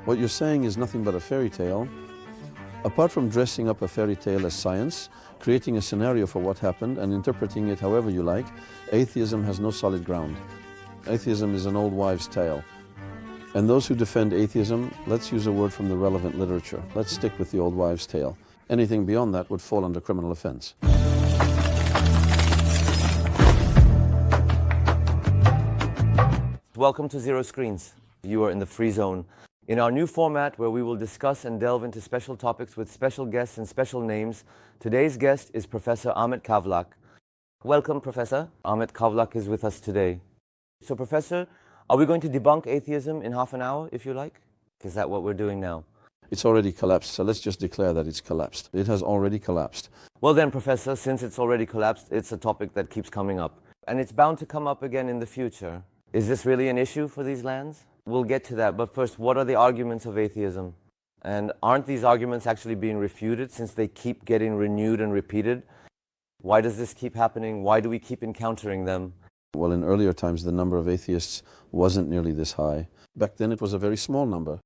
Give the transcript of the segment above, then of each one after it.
What you're saying is nothing but a fairy tale. Apart from dressing up a fairy tale as science, creating a scenario for what happened and interpreting it however you like, atheism has no solid ground. Atheism is an old wives' tale. And those who defend atheism, let's use a word from the relevant literature. Let's stick with the old wives' tale. Anything beyond that would fall under criminal offense. Welcome to Zero Screens. You are in the free zone. In our new format where we will discuss and delve into special topics with special guests and special names, today's guest is Professor R.E.D.I.T. Kavlak. Welcome, Professor. R.E.D.I.T. Kavlak is with us today. So, Professor, are we going to debunk atheism in half an hour, if you like? Is that what we're doing now? It's already collapsed, so let's just declare that it's collapsed. It has already collapsed. Well then, Professor, since it's already collapsed, it's a topic that keeps coming up. And it's bound to come up again in the future. Is this really an issue for these lands? We'll get to that, but first, what are the arguments of atheism? And aren't these arguments actually being refuted since they keep getting renewed and repeated? Why does this keep happening? Why do we keep encountering them? Well, in earlier times, the number of atheists wasn't nearly this high. Back then, it was a very small number.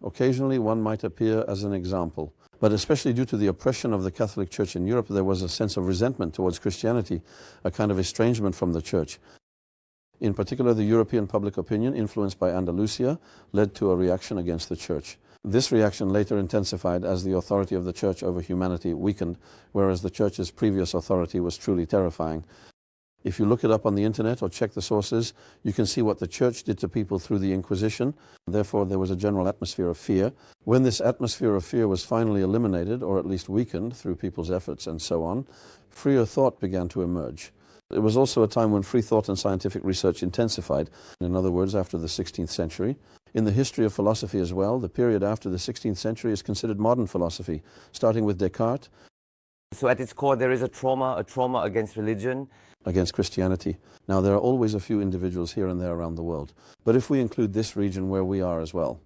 Occasionally, one might appear as an example. But especially due to the oppression of the Catholic Church in Europe, there was a sense of resentment towards Christianity, a kind of estrangement from the Church. In particular, the European public opinion, influenced by Andalusia, led to a reaction against the Church. This reaction later intensified as the authority of the Church over humanity weakened, whereas the Church's previous authority was truly terrifying. If you look it up on the internet or check the sources, you can see what the Church did to people through the Inquisition. Therefore, there was a general atmosphere of fear. When this atmosphere of fear was finally eliminated, or at least weakened through people's efforts and so on, freer thought began to emerge. It was also a time when free thought and scientific research intensified. In other words, after the 16th century. In the history of philosophy as well, the period after the 16th century is considered modern philosophy, starting with Descartes. So at its core, there is a trauma against religion. Against Christianity. Now, there are always a few individuals here and there around the world. But if we include this region where we are as well,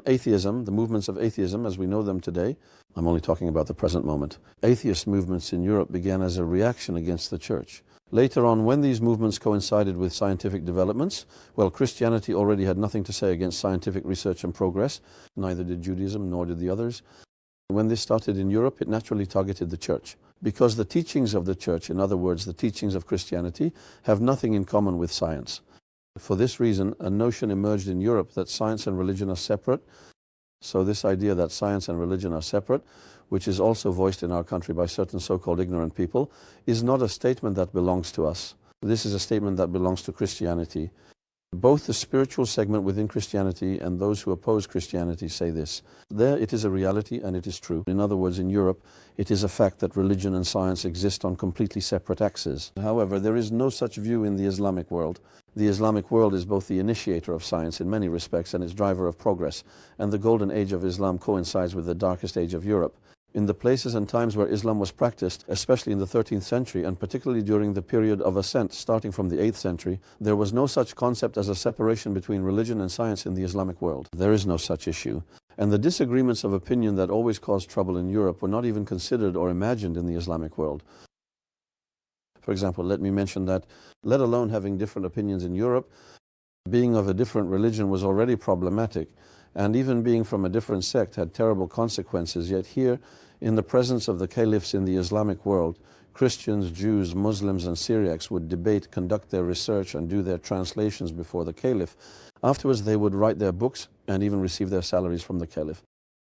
atheism, the movements of atheism as we know them today, I'm only talking about the present moment. Atheist movements in Europe began as a reaction against the Church. Later on, when these movements coincided with scientific developments, well, Christianity already had nothing to say against scientific research and progress. Neither did Judaism, nor did the others. When this started in Europe, it naturally targeted the Church. Because the teachings of the Church, in other words, the teachings of Christianity, have nothing in common with science. For this reason, a notion emerged in Europe that science and religion are separate. So this idea that science and religion are separate, which is also voiced in our country by certain so-called ignorant people, is not a statement that belongs to us. This is a statement that belongs to Christianity. Both the spiritual segment within Christianity and those who oppose Christianity say this. There it is a reality and it is true. In other words, in Europe, it is a fact that religion and science exist on completely separate axes. However, there is no such view in the Islamic world. The Islamic world is both the initiator of science in many respects and its driver of progress. And the golden age of Islam coincides with the darkest age of Europe. In the places and times where Islam was practiced, especially in the 13th century, and particularly during the period of ascent starting from the 8th century, there was no such concept as a separation between religion and science in the Islamic world. There is no such issue. And the disagreements of opinion that always caused trouble in Europe were not even considered or imagined in the Islamic world. For example, let me mention that, let alone having different opinions in Europe, being of a different religion was already problematic, and even being from a different sect had terrible consequences. Yet here, in the presence of the caliphs in the Islamic world, Christians, Jews, Muslims and Syriacs would debate, conduct their research and do their translations before the caliph. Afterwards they would write their books and even receive their salaries from the caliph.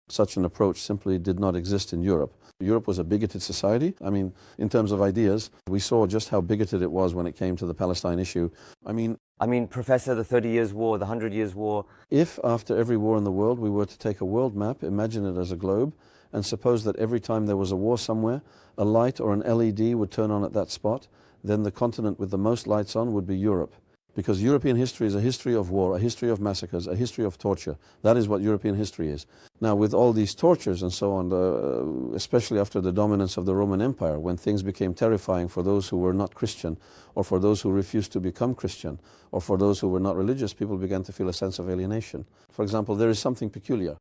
Such an approach simply did not exist in Europe. Europe was a bigoted society. I mean, in terms of ideas, we saw just how bigoted it was when it came to the Palestine issue. I mean, Professor, the 30 Years' War, the 100 Years' War. If after every war in the world we were to take a world map, imagine it as a globe, and suppose that every time there was a war somewhere, a light or an LED would turn on at that spot, then the continent with the most lights on would be Europe. Because European history is a history of war, a history of massacres, a history of torture. That is what European history is. Now, with all these tortures and so on, especially after the dominance of the Roman Empire, when things became terrifying for those who were not Christian, or for those who refused to become Christian, or for those who were not religious, people began to feel a sense of alienation. For example, there is something peculiar.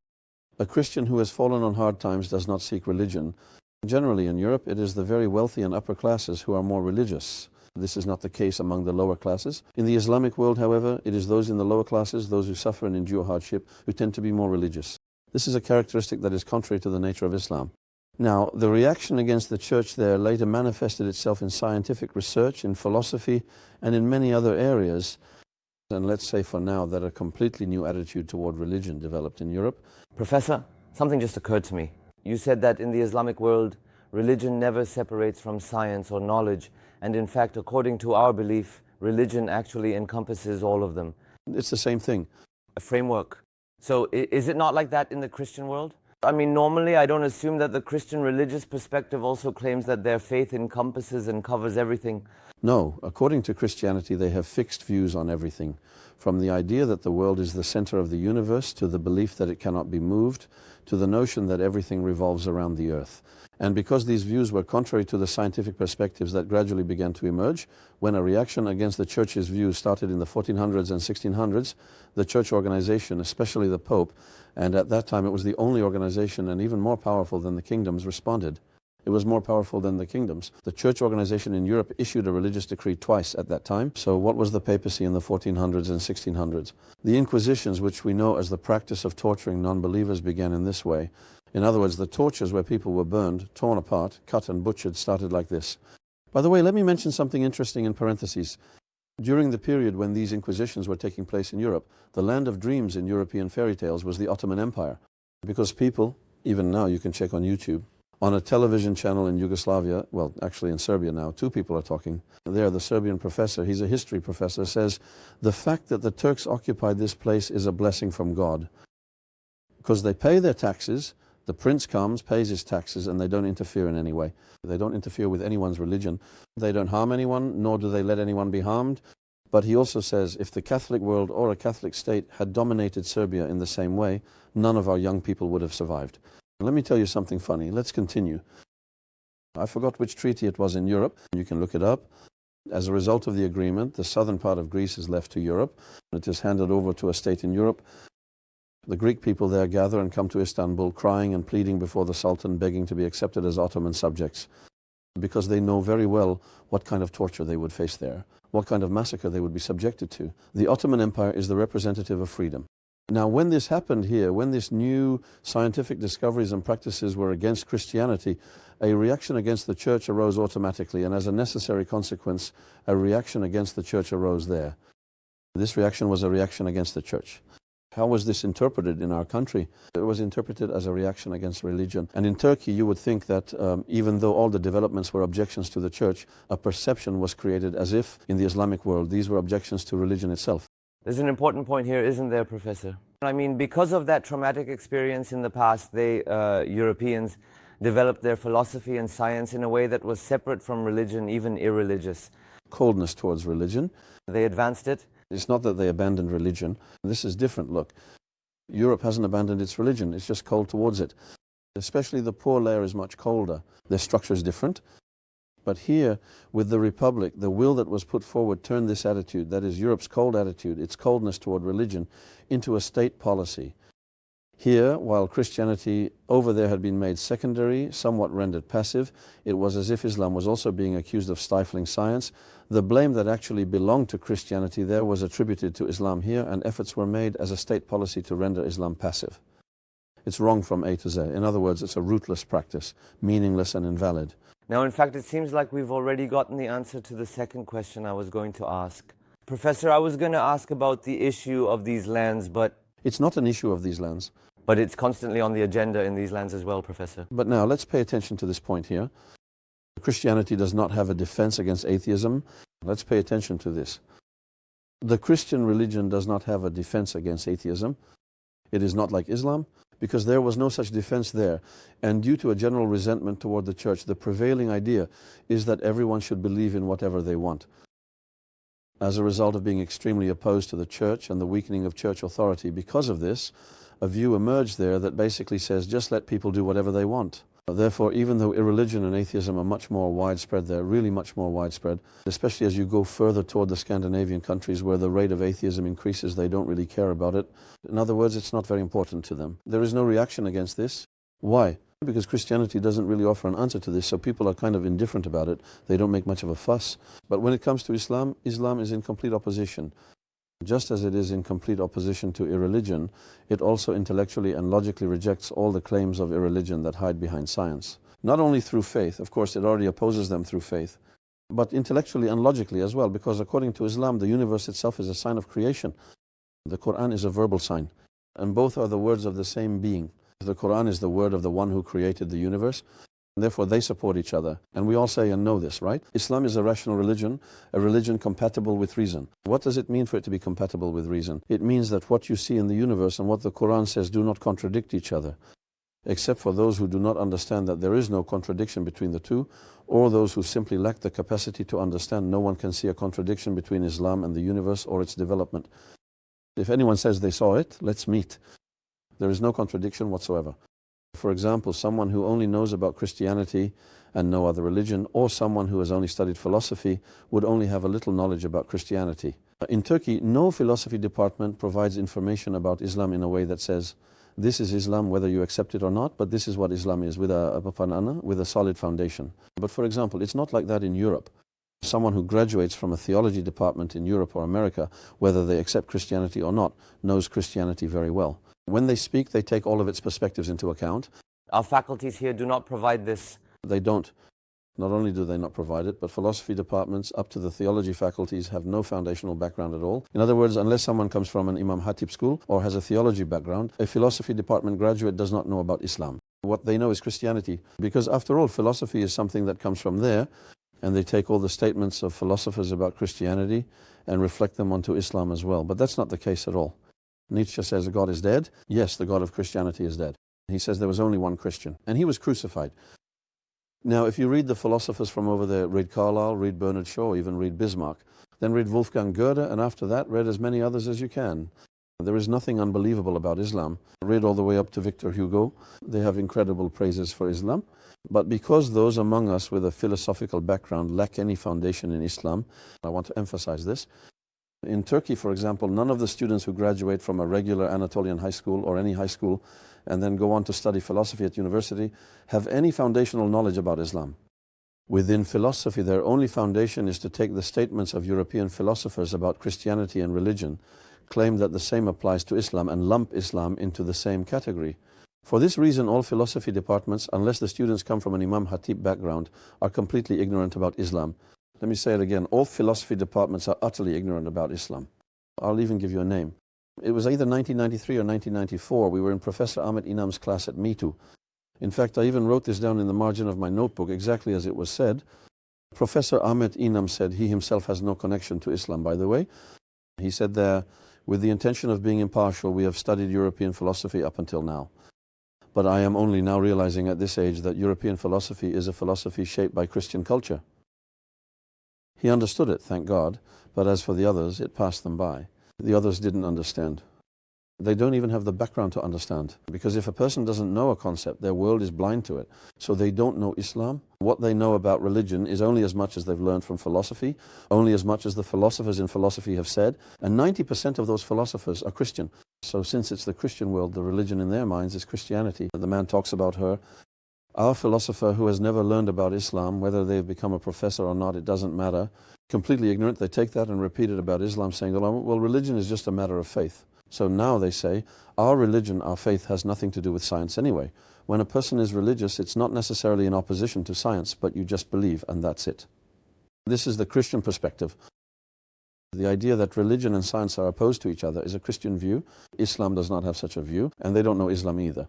A Christian who has fallen on hard times does not seek religion. Generally in Europe, it is the very wealthy and upper classes who are more religious. This is not the case among the lower classes. In the Islamic world, however, it is those in the lower classes, those who suffer and endure hardship, who tend to be more religious. This is a characteristic that is contrary to the nature of Islam. Now, the reaction against the church there later manifested itself in scientific research, in philosophy, and in many other areas. And let's say for now that a completely new attitude toward religion developed in Europe. Professor, something just occurred to me. You said that in the Islamic world, religion never separates from science or knowledge, and in fact, according to our belief, religion actually encompasses all of them. It's the same thing. A framework. So is it not like that in the Christian world? I mean, normally I don't assume that the Christian religious perspective also claims that their faith encompasses and covers everything. No, according to Christianity, they have fixed views on everything, from the idea that the world is the center of the universe, to the belief that it cannot be moved, to the notion that everything revolves around the earth. And because these views were contrary to the scientific perspectives that gradually began to emerge, when a reaction against the church's views started in the 1400s and 1600s, the church organization, especially the Pope, and at that time it was the only organization and even more powerful than the kingdoms, responded. It was more powerful than the kingdoms. The church organization in Europe issued a religious decree twice at that time. So what was the papacy in the 1400s and 1600s? The Inquisitions, which we know as the practice of torturing non-believers, began in this way. In other words, the tortures where people were burned, torn apart, cut and butchered started like this. By the way, let me mention something interesting in parentheses. During the period when these inquisitions were taking place in Europe, the land of dreams in European fairy tales was the Ottoman Empire. Because people, even now you can check on YouTube, on a television channel in Yugoslavia, well, actually in Serbia now, two people are talking. There, the Serbian professor, he's a history professor, says, the fact that the Turks occupied this place is a blessing from God. Because they pay their taxes, the prince comes, pays his taxes, and they don't interfere in any way. They don't interfere with anyone's religion. They don't harm anyone, nor do they let anyone be harmed. But he also says, if the Catholic world or a Catholic state had dominated Serbia in the same way, none of our young people would have survived. Let me tell you something funny. Let's continue. I forgot which treaty it was in Europe. You can look it up. As a result of the agreement, the southern part of Greece is left to Europe. It is handed over to a state in Europe. The Greek people there gather and come to Istanbul, crying and pleading before the Sultan, begging to be accepted as Ottoman subjects, because they know very well what kind of torture they would face there, what kind of massacre they would be subjected to. The Ottoman Empire is the representative of freedom. Now, when this happened here, when this new scientific discoveries and practices were against Christianity, a reaction against the church arose automatically, and as a necessary consequence, a reaction against the church arose there. This reaction was a reaction against the church. How was this interpreted in our country? It was interpreted as a reaction against religion. And in Turkey, you would think that even though all the developments were objections to the church, a perception was created as if, in the Islamic world, these were objections to religion itself. There's an important point here, isn't there, Professor? I mean, because of that traumatic experience in the past, Europeans developed their philosophy and science in a way that was separate from religion, even irreligious. Coldness towards religion. They advanced it. It's not that they abandoned religion. This is different. Look, Europe hasn't abandoned its religion. It's just cold towards it. Especially the poor layer is much colder. Their structure is different. But here, with the Republic, the will that was put forward turned this attitude, that is Europe's cold attitude, its coldness toward religion, into a state policy. Here, while Christianity over there had been made secondary, somewhat rendered passive, it was as if Islam was also being accused of stifling science. The blame that actually belonged to Christianity there was attributed to Islam here, and efforts were made as a state policy to render Islam passive. It's wrong from A to Z. In other words, it's a rootless practice, meaningless and invalid. Now, in fact, it seems like we've already gotten the answer to the second question I was going to ask. Professor, I was going to ask about the issue of these lands, but... It's not an issue of these lands. But it's constantly on the agenda in these lands as well, Professor. But now, let's pay attention to this point here. Christianity does not have a defense against atheism. Let's pay attention to this. The Christian religion does not have a defense against atheism. It is not like Islam, because there was no such defense there. And due to a general resentment toward the church, the prevailing idea is that everyone should believe in whatever they want. As a result of being extremely opposed to the church and the weakening of church authority, because of this, a view emerged there that basically says, just let people do whatever they want. Therefore, even though irreligion and atheism are much more widespread there, really much more widespread, especially as you go further toward the Scandinavian countries where the rate of atheism increases, they don't really care about it. In other words, it's not very important to them. There is no reaction against this. Why? Because Christianity doesn't really offer an answer to this, so people are kind of indifferent about it. They don't make much of a fuss. But when it comes to Islam, Islam is in complete opposition. Just as it is in complete opposition to irreligion, it also intellectually and logically rejects all the claims of irreligion that hide behind science. Not only through faith, of course it already opposes them through faith, but intellectually and logically as well, because according to Islam, the universe itself is a sign of creation. The Quran is a verbal sign, and both are the words of the same being. The Quran is the word of the one who created the universe, and therefore they support each other. And we all say and know this, right? Islam is a rational religion, a religion compatible with reason. What does it mean for it to be compatible with reason? It means that what you see in the universe and what the Quran says do not contradict each other, except for those who do not understand that there is no contradiction between the two, or those who simply lack the capacity to understand. No one can see a contradiction between Islam and the universe or its development. If anyone says they saw it, let's meet. There is no contradiction whatsoever. For example, someone who only knows about Christianity and no other religion, or someone who has only studied philosophy, would only have a little knowledge about Christianity. In Turkey, no philosophy department provides information about Islam in a way that says, this is Islam whether you accept it or not, but this is what Islam is, with a solid foundation. But for example, it's not like that in Europe. Someone who graduates from a theology department in Europe or America, whether they accept Christianity or not, knows Christianity very well. When they speak, they take all of its perspectives into account. Our faculties here do not provide this. They don't. Not only do they not provide it, but philosophy departments up to the theology faculties have no foundational background at all. In other words, unless someone comes from an Imam Hatib school or has a theology background, a philosophy department graduate does not know about Islam. What they know is Christianity, because after all, philosophy is something that comes from there, and they take all the statements of philosophers about Christianity and reflect them onto Islam as well. But that's not the case at all. Nietzsche says God is dead. Yes, the God of Christianity is dead. He says there was only one Christian, and he was crucified. Now, if you read the philosophers from over there, read Carlyle, read Bernard Shaw, even read Bismarck, then read Wolfgang Goethe, and after that, read as many others as you can. There is nothing unbelievable about Islam. Read all the way up to Victor Hugo. They have incredible praises for Islam. But because those among us with a philosophical background lack any foundation in Islam, I want to emphasize this. In Turkey, for example, none of the students who graduate from a regular Anatolian high school or any high school and then go on to study philosophy at university have any foundational knowledge about Islam. Within philosophy, their only foundation is to take the statements of European philosophers about Christianity and religion, claim that the same applies to Islam, and lump Islam into the same category. For this reason, all philosophy departments, unless the students come from an Imam Hatib background, are completely ignorant about Islam. Let me say it again, all philosophy departments are utterly ignorant about Islam. I'll even give you a name. It was either 1993 or 1994, we were in Professor Ahmet Inam's class at MITU. In fact, I even wrote this down in the margin of my notebook exactly as it was said. Professor Ahmet Inam said he himself has no connection to Islam, by the way. He said there, with the intention of being impartial, we have studied European philosophy up until now. But I am only now realizing at this age that European philosophy is a philosophy shaped by Christian culture. He understood it, thank God, but as for the others, it passed them by. The others didn't understand. They don't even have the background to understand, because if a person doesn't know a concept, their world is blind to it. So they don't know Islam. What they know about religion is only as much as they've learned from philosophy, only as much as the philosophers in philosophy have said, and 90% of those philosophers are Christian. So since it's the Christian world, the religion in their minds is Christianity. The man talks about her. Our philosopher who has never learned about Islam, whether they've become a professor or not, it doesn't matter, completely ignorant, they take that and repeat it about Islam, saying, well, religion is just a matter of faith. So now they say, our religion, our faith has nothing to do with science anyway. When a person is religious, it's not necessarily in opposition to science, but you just believe, and that's it. This is the Christian perspective. The idea that religion and science are opposed to each other is a Christian view. Islam does not have such a view, and they don't know Islam either.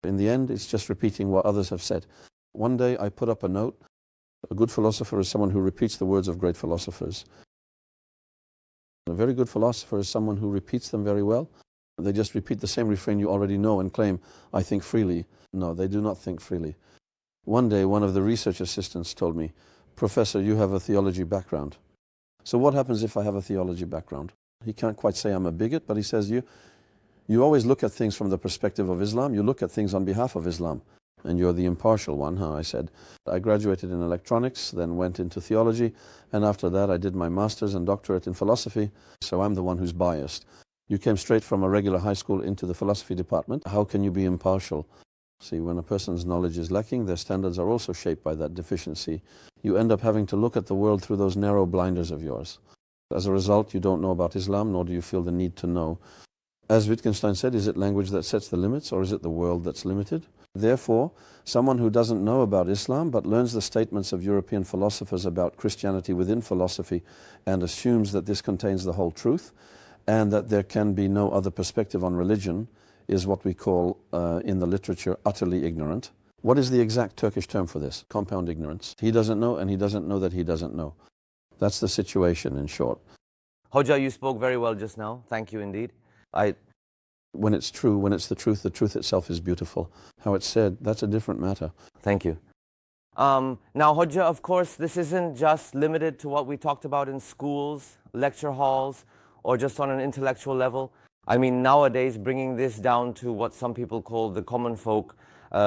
In the end, it's just repeating what others have said. One day I put up a note. A good philosopher is someone who repeats the words of great philosophers. A very good philosopher is someone who repeats them very well. They just repeat the same refrain you already know and claim, I think freely. No, they do not think freely. One day, one of the research assistants told me, Professor, you have a theology background. So what happens if I have a theology background? He can't quite say I'm a bigot, but he says, you always look at things from the perspective of Islam. You look at things on behalf of Islam. And you're the impartial one, huh? I said. I graduated in electronics, then went into theology, and after that I did my master's and doctorate in philosophy, so I'm the one who's biased. You came straight from a regular high school into the philosophy department. How can you be impartial? See, when a person's knowledge is lacking, their standards are also shaped by that deficiency. You end up having to look at the world through those narrow blinders of yours. As a result, you don't know about Islam, nor do you feel the need to know. As Wittgenstein said, is it language that sets the limits, or is it the world that's limited? Therefore, someone who doesn't know about Islam but learns the statements of European philosophers about Christianity within philosophy and assumes that this contains the whole truth and that there can be no other perspective on religion is what we call, in the literature, utterly ignorant. What is the exact Turkish term for this? Compound ignorance. He doesn't know, and he doesn't know that he doesn't know. That's the situation, in short. Hoja, you spoke very well just now. Thank you indeed. When it's true, when it's the truth itself is beautiful. How it's said, that's a different matter. Thank you. Now, Hoja, of course, this isn't just limited to what we talked about in schools, lecture halls, or just on an intellectual level. I mean, nowadays, bringing this down to what some people call the common folk,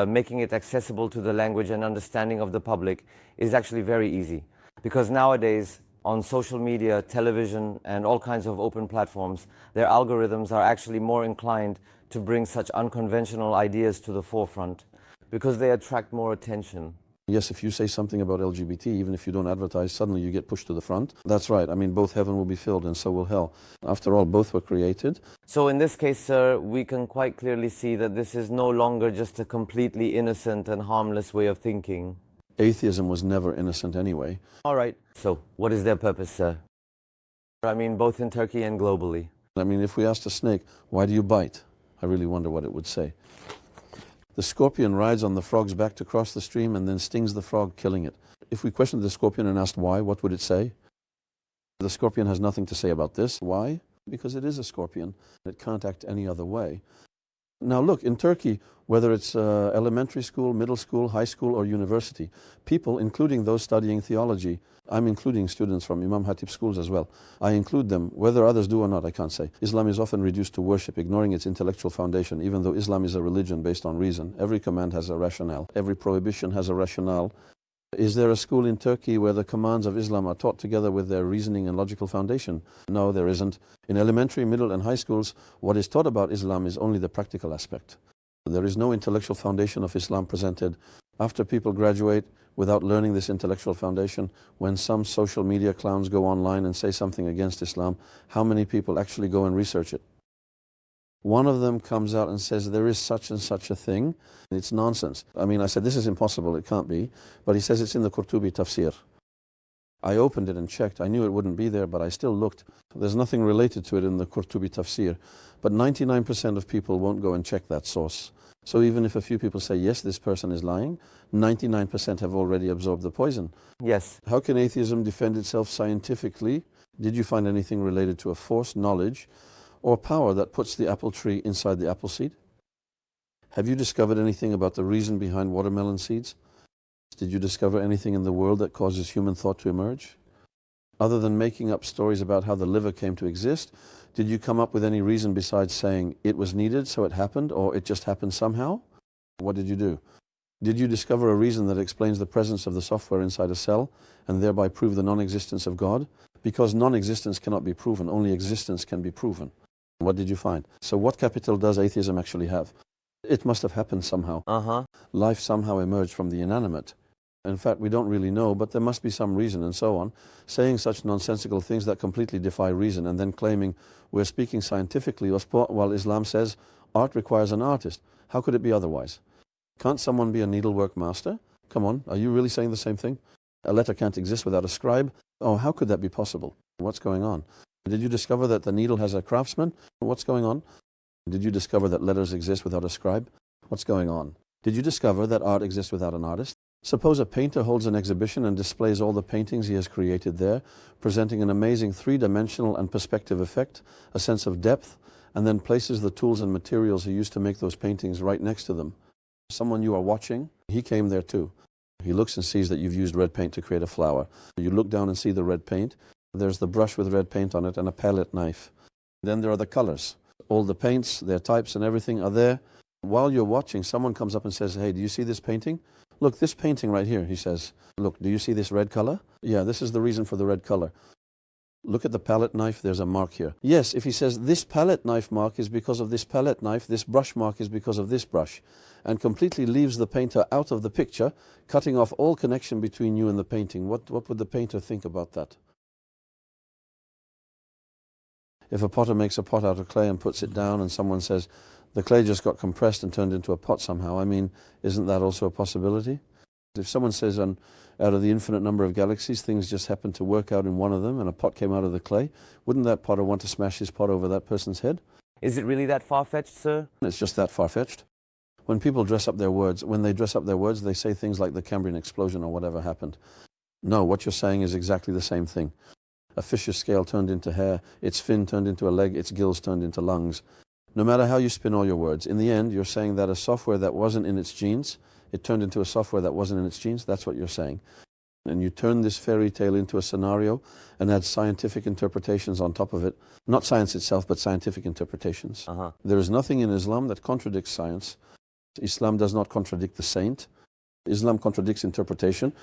making it accessible to the language and understanding of the public is actually very easy. Because nowadays, on social media, television, and all kinds of open platforms, their algorithms are actually more inclined to bring such unconventional ideas to the forefront because they attract more attention. Yes, if you say something about LGBT, even if you don't advertise, suddenly you get pushed to the front. That's right. I mean, both heaven will be filled and so will hell. After all, both were created. So in this case, sir, we can quite clearly see that this is no longer just a completely innocent and harmless way of thinking. Atheism was never innocent anyway. All right. So what is their purpose, sir? I mean, both in Turkey and globally. I mean, if we asked a snake, why do you bite? I really wonder what it would say. The scorpion rides on the frog's back to cross the stream and then stings the frog, killing it. If we questioned the scorpion and asked why, what would it say? The scorpion has nothing to say about this. Why? Because it is a scorpion. It can't act any other way. Now look, in Turkey, whether it's elementary school, middle school, high school, or university, people, including those studying theology, I'm including students from Imam Hatip schools as well. I include them, whether others do or not, I can't say. Islam is often reduced to worship, ignoring its intellectual foundation, even though Islam is a religion based on reason. Every command has a rationale. Every prohibition has a rationale. Is there a school in Turkey where the commands of Islam are taught together with their reasoning and logical foundation? No, there isn't. In elementary, middle, and high schools, what is taught about Islam is only the practical aspect. There is no intellectual foundation of Islam presented. After people graduate without learning this intellectual foundation, when some social media clowns go online and say something against Islam, how many people actually go and research it? One of them comes out and says there is such and such a thing. It's nonsense. I mean, I said, this is impossible, it can't be. But he says it's in the Qurtubi tafsir. I opened it and checked. I knew it wouldn't be there, but I still looked. There's nothing related to it in the Qurtubi tafsir. But 99% of people won't go and check that source. So even if a few people say, yes, this person is lying, 99% have already absorbed the poison. Yes. How can atheism defend itself scientifically? Did you find anything related to a force, knowledge, or power that puts the apple tree inside the apple seed? Have you discovered anything about the reason behind watermelon seeds? Did you discover anything in the world that causes human thought to emerge? Other than making up stories about how the liver came to exist, did you come up with any reason besides saying it was needed, so it happened, or it just happened somehow? What did you do? Did you discover a reason that explains the presence of the software inside a cell and thereby prove the non-existence of God? Because non-existence cannot be proven, only existence can be proven. What did you find? So what capital does atheism actually have? It must have happened somehow. Life somehow emerged from the inanimate. In fact, we don't really know, but there must be some reason and so on. Saying such nonsensical things that completely defy reason and then claiming we're speaking scientifically while Islam says art requires an artist. How could it be otherwise? Can't someone be a needlework master? Come on, are you really saying the same thing? A letter can't exist without a scribe? Oh, how could that be possible? What's going on? Did you discover that the needle has a craftsman? What's going on? Did you discover that letters exist without a scribe? What's going on? Did you discover that art exists without an artist? Suppose a painter holds an exhibition and displays all the paintings he has created there, presenting an amazing three-dimensional and perspective effect, a sense of depth, and then places the tools and materials he used to make those paintings right next to them. Someone you are watching, he came there too. He looks and sees that you've used red paint to create a flower. You look down and see the red paint. There's the brush with red paint on it and a palette knife. Then there are the colors. All the paints, their types and everything are there. While you're watching, someone comes up and says, hey, do you see this painting? Look, this painting right here, he says. Look, do you see this red color? Yeah, this is the reason for the red color. Look at the palette knife, there's a mark here. Yes, if he says this palette knife mark is because of this palette knife, this brush mark is because of this brush, and completely leaves the painter out of the picture, cutting off all connection between you and the painting, what would the painter think about that? If a potter makes a pot out of clay and puts it down and someone says, the clay just got compressed and turned into a pot somehow, I mean, isn't that also a possibility? If someone says out of the infinite number of galaxies, things just happened to work out in one of them and a pot came out of the clay, wouldn't that potter want to smash his pot over that person's head? Is it really that far-fetched, sir? It's just that far-fetched. When people dress up their words, they say things like the Cambrian explosion or whatever happened. No, what you're saying is exactly the same thing. A fish's scale turned into hair, its fin turned into a leg, its gills turned into lungs. No matter how you spin all your words, in the end, you're saying that a software that wasn't in its genes, it turned into a software that wasn't in its genes. That's what you're saying. And you turn this fairy tale into a scenario and add scientific interpretations on top of it. Not science itself, but scientific interpretations. There is nothing in Islam that contradicts science. Islam does not contradict the saint. Islam contradicts interpretation.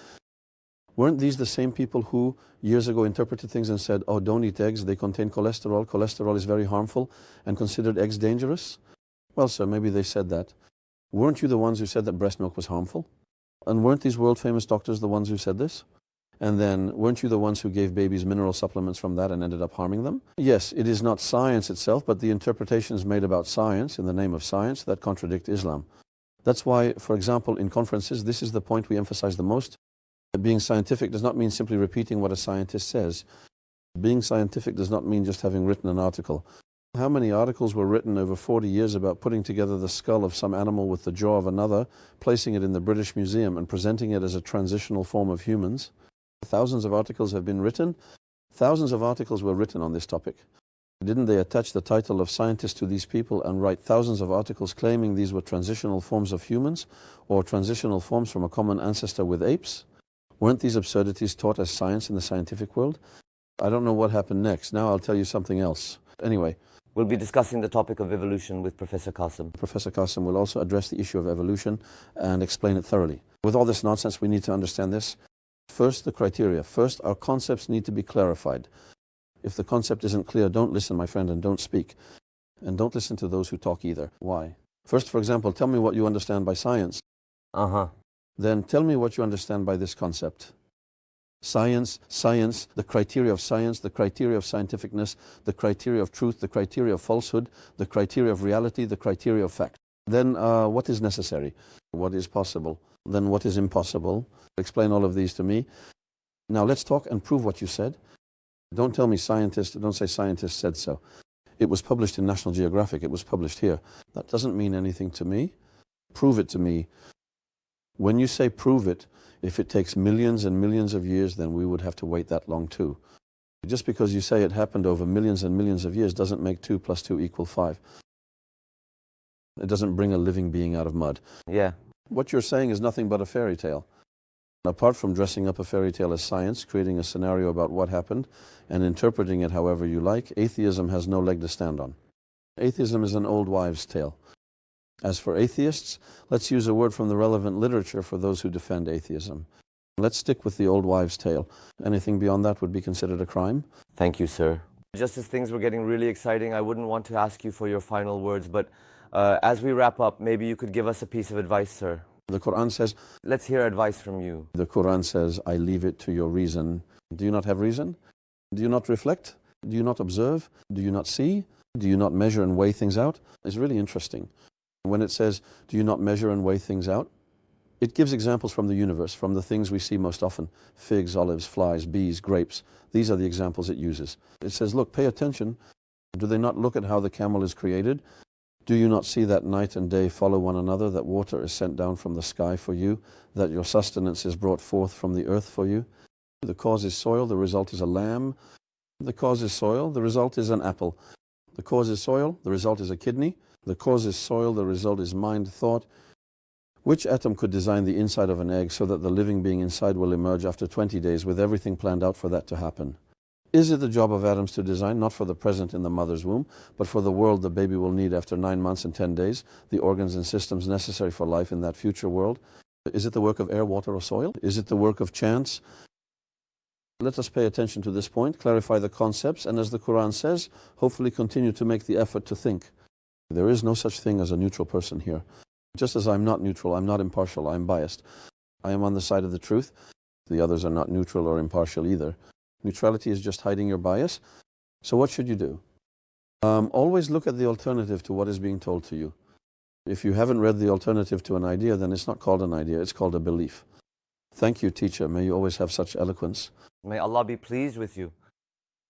Weren't these the same people who years ago interpreted things and said, oh, don't eat eggs, they contain cholesterol, cholesterol is very harmful, and considered eggs dangerous? Well, sir, maybe they said that. Weren't you the ones who said that breast milk was harmful? And weren't these world-famous doctors the ones who said this? And then weren't you the ones who gave babies mineral supplements from that and ended up harming them? Yes, it is not science itself, but the interpretations made about science in the name of science that contradict Islam. That's why, for example, in conferences, this is the point we emphasize the most. Being scientific does not mean simply repeating what a scientist says. Being scientific does not mean just having written an article. How many articles were written over 40 years about putting together the skull of some animal with the jaw of another, placing it in the British Museum and presenting it as a transitional form of humans? Thousands of articles have been written. Thousands of articles were written on this topic. Didn't they attach the title of scientist to these people and write thousands of articles claiming these were transitional forms of humans or transitional forms from a common ancestor with apes? Weren't these absurdities taught as science in the scientific world? I don't know what happened next. Now I'll tell you something else. Anyway. We'll be discussing the topic of evolution with Professor Qasim. Professor Qasim will also address the issue of evolution and explain it thoroughly. With all this nonsense, we need to understand this. First, the criteria. First, our concepts need to be clarified. If the concept isn't clear, don't listen, my friend, and don't speak. And don't listen to those who talk either. Why? First, for example, tell me what you understand by science. Then tell me what you understand by this concept. Science, the criteria of science, the criteria of scientificness, the criteria of truth, the criteria of falsehood, the criteria of reality, the criteria of fact. Then what is necessary? What is possible? Then what is impossible? Explain all of these to me. Now let's talk and prove what you said. Don't tell me scientist, don't say scientist said so. It was published in National Geographic, it was published here. That doesn't mean anything to me. Prove it to me. When you say prove it, if it takes millions and millions of years, then we would have to wait that long too. Just because you say it happened over millions and millions of years doesn't make 2 + 2 = 5. It doesn't bring a living being out of mud. Yeah. What you're saying is nothing but a fairy tale. Apart from dressing up a fairy tale as science, creating a scenario about what happened, and interpreting it however you like, atheism has no leg to stand on. Atheism is an old wives' tale. As for atheists, let's use a word from the relevant literature for those who defend atheism. Let's stick with the old wives' tale. Anything beyond that would be considered a crime. Thank you, sir. Just as things were getting really exciting, I wouldn't want to ask you for your final words, but as we wrap up, maybe you could give us a piece of advice, sir. The Quran says, let's hear advice from you. The Quran says, I leave it to your reason. Do you not have reason? Do you not reflect? Do you not observe? Do you not see? Do you not measure and weigh things out? It's really interesting. When it says, do you not measure and weigh things out? It gives examples from the universe, from the things we see most often. Figs, olives, flies, bees, grapes. These are the examples it uses. It says, look, pay attention. Do they not look at how the camel is created? Do you not see that night and day follow one another, that water is sent down from the sky for you, that your sustenance is brought forth from the earth for you? The cause is soil, the result is a lamb. The cause is soil, the result is an apple. The cause is soil, the result is a kidney. The cause is soil, the result is mind, thought. Which atom could design the inside of an egg so that the living being inside will emerge after 20 days with everything planned out for that to happen? Is it the job of atoms to design, not for the present in the mother's womb, but for the world the baby will need after 9 months and 10 days, the organs and systems necessary for life in that future world? Is it the work of air, water, or soil? Is it the work of chance? Let us pay attention to this point, clarify the concepts, and as the Quran says, hopefully continue to make the effort to think. There is no such thing as a neutral person here. Just as I'm not neutral, I'm not impartial, I'm biased. I am on the side of the truth. The others are not neutral or impartial either. Neutrality is just hiding your bias. So what should you do? Always look at the alternative to what is being told to you. If you haven't read the alternative to an idea, then it's not called an idea, it's called a belief. Thank you, teacher. May you always have such eloquence. May Allah be pleased with you.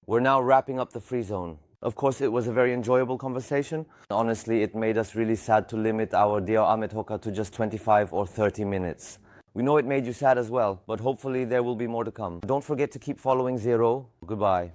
We're now wrapping up the free zone. Of course, it was a very enjoyable conversation. Honestly, it made us really sad to limit our Dear Ahmed Hoka to just 25 or 30 minutes. We know it made you sad as well, but hopefully there will be more to come. Don't forget to keep following Zero. Goodbye.